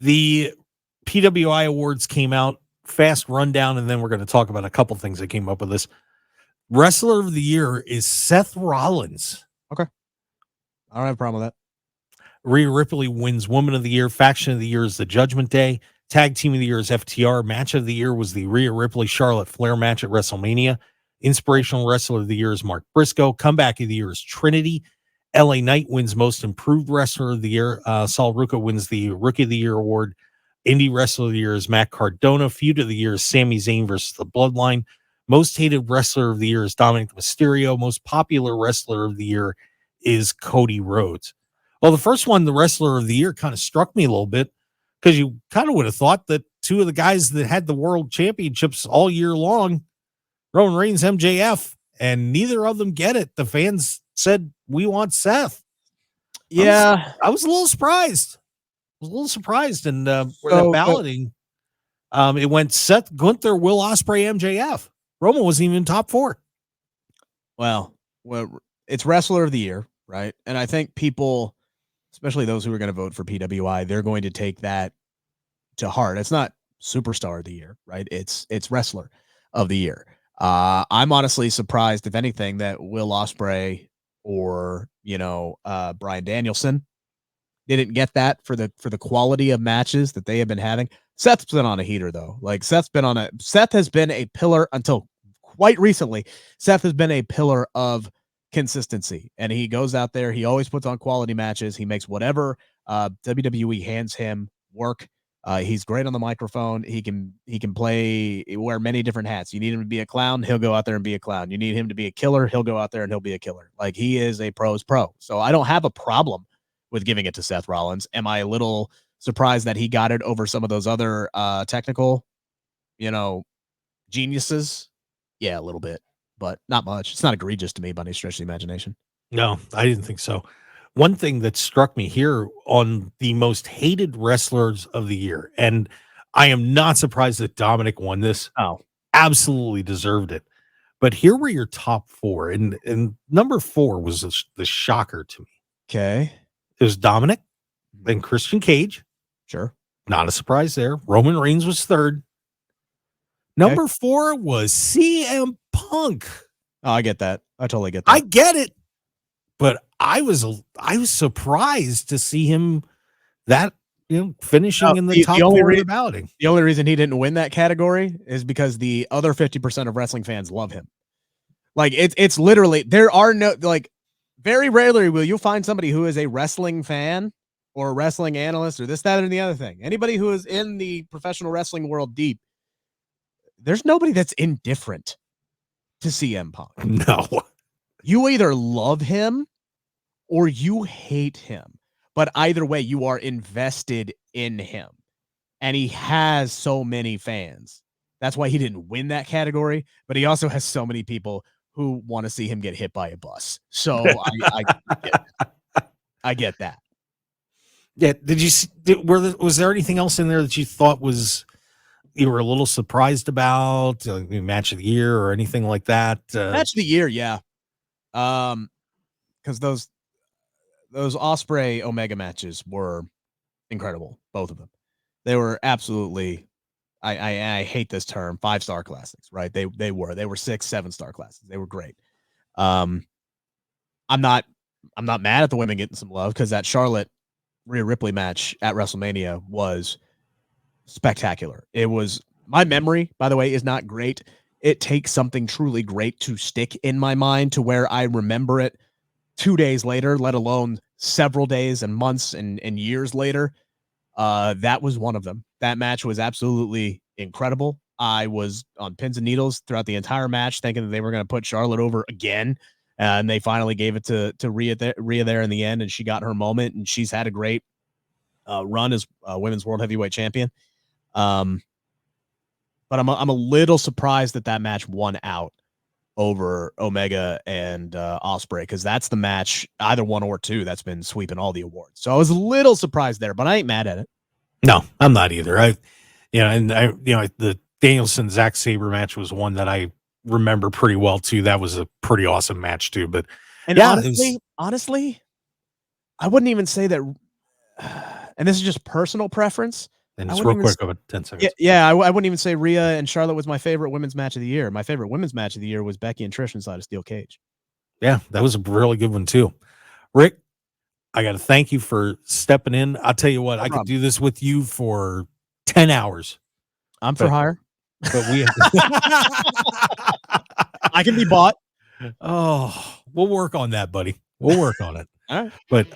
The PWI awards came out, fast rundown, and then we're going to talk about a couple things that came up with this. Wrestler of the year is Seth Rollins. Okay. I don't have a problem with that. Rhea Ripley wins Woman of the Year. Faction of the Year is the Judgment Day. Tag Team of the Year is FTR. Match of the Year was the Rhea Ripley Charlotte Flair match at WrestleMania. Inspirational Wrestler of the Year is Mark Briscoe. Comeback of the Year is Trinity. LA Knight wins Most Improved Wrestler of the Year. Saul Ruka wins the Rookie of the Year award. Indie Wrestler of the Year is Matt Cardona. Feud of the Year is Sami Zayn versus the Bloodline. Most Hated Wrestler of the Year is Dominic Mysterio. Most Popular Wrestler of the Year is Cody Rhodes. Well, the first one, the Wrestler of the Year, kind of struck me a little bit because you kind of would have thought that two of the guys that had the world championships all year long, Roman Reigns, MJF, and neither of them get it. The fans said, we want Seth. Yeah. I was a little surprised. And for the balloting, it went Seth, Gunther, Will Ospreay, MJF. Roman wasn't even top 4. Well, it's Wrestler of the Year, right? And I think people, especially those who are going to vote for PWI, they're going to take that to heart. It's not Superstar of the Year, right? It's Wrestler of the Year. I'm honestly surprised, if anything, that Will Ospreay or Bryan Danielson didn't get that for the quality of matches that they have been having. Seth's been on a heater though. Like Seth has been a pillar until quite recently. Seth has been a pillar of consistency, and he goes out there. He always puts on quality matches. He makes whatever WWE hands him work. He's great on the microphone. He can wear many different hats. You need him to be a clown, he'll go out there and be a clown. You need him to be a killer, he'll go out there and he'll be a killer. Like, he is a pro's pro. So I don't have a problem with giving it to Seth Rollins. Am I a little surprised that he got it over some of those other technical, geniuses? Yeah, a little bit, but not much. It's not egregious to me by any stretch of the imagination. No, I didn't think so. One thing that struck me here on the most hated wrestlers of the year, and I am not surprised that Dominic won this. Oh, absolutely deserved it. But here were your top 4, and number 4 was the shocker to me. Okay. It was Dominic, then Christian Cage. Sure. Not a surprise there. Roman Reigns was 3rd. Number 4 was CM Punk. Oh, I get that. I totally get that. I get it. But I was surprised to see him finishing in the top 4 of the balloting. The only reason he didn't win that category is because the other 50% of wrestling fans love him. Like, it's literally, there are no, like, very rarely will you find somebody who is a wrestling fan or a wrestling analyst or this, that, or the other thing. Anybody who is in the professional wrestling world deep, there's nobody that's indifferent to CM Punk. No. You either love him or you hate him. But either way, you are invested in him. And he has so many fans. That's why he didn't win that category. But he also has so many people who want to see him get hit by a bus. So I get that. Yeah. Was there anything else in there that you thought you were a little surprised about? Match of the year or anything like that? Match of the year, yeah. Because those Ospreay Omega matches were incredible, both of them. They were absolutely, I hate this term, 5-star classics, right? They were 6-7-star classics. They were great. I'm not mad at the women getting some love, because that Charlotte Rhea Ripley match at WrestleMania was spectacular. It was, my memory, by the way, is not great. It takes something truly great to stick in my mind to where I remember it 2 days later, let alone several days and months and years later. That was one of them. That match was absolutely incredible. I was on pins and needles throughout the entire match, thinking that they were going to put Charlotte over again. And they finally gave it to Rhea there in the end, and she got her moment, and she's had a great run as women's world heavyweight champion. But I'm a little surprised that match won out over Omega and Ospreay, because that's the match, either 1 or 2, that's been sweeping all the awards. So I was a little surprised there, but I ain't mad at it. No, I'm not either. The Danielson Zack Sabre match was one that I remember pretty well too. That was a pretty awesome match too. But honestly, I wouldn't even say that. and this is just personal preference. And just real quick, over 10 seconds. Yeah, I wouldn't even say Rhea and Charlotte was my favorite women's match of the year. My favorite women's match of the year was Becky and Trish inside a steel cage. Yeah, that was a really good one too. Rick, I got to thank you for stepping in. I'll tell you what, I could do this with you for 10 hours. I'm for hire. But we I can be bought. Oh, we'll work on that, buddy. We'll work on it. All right. But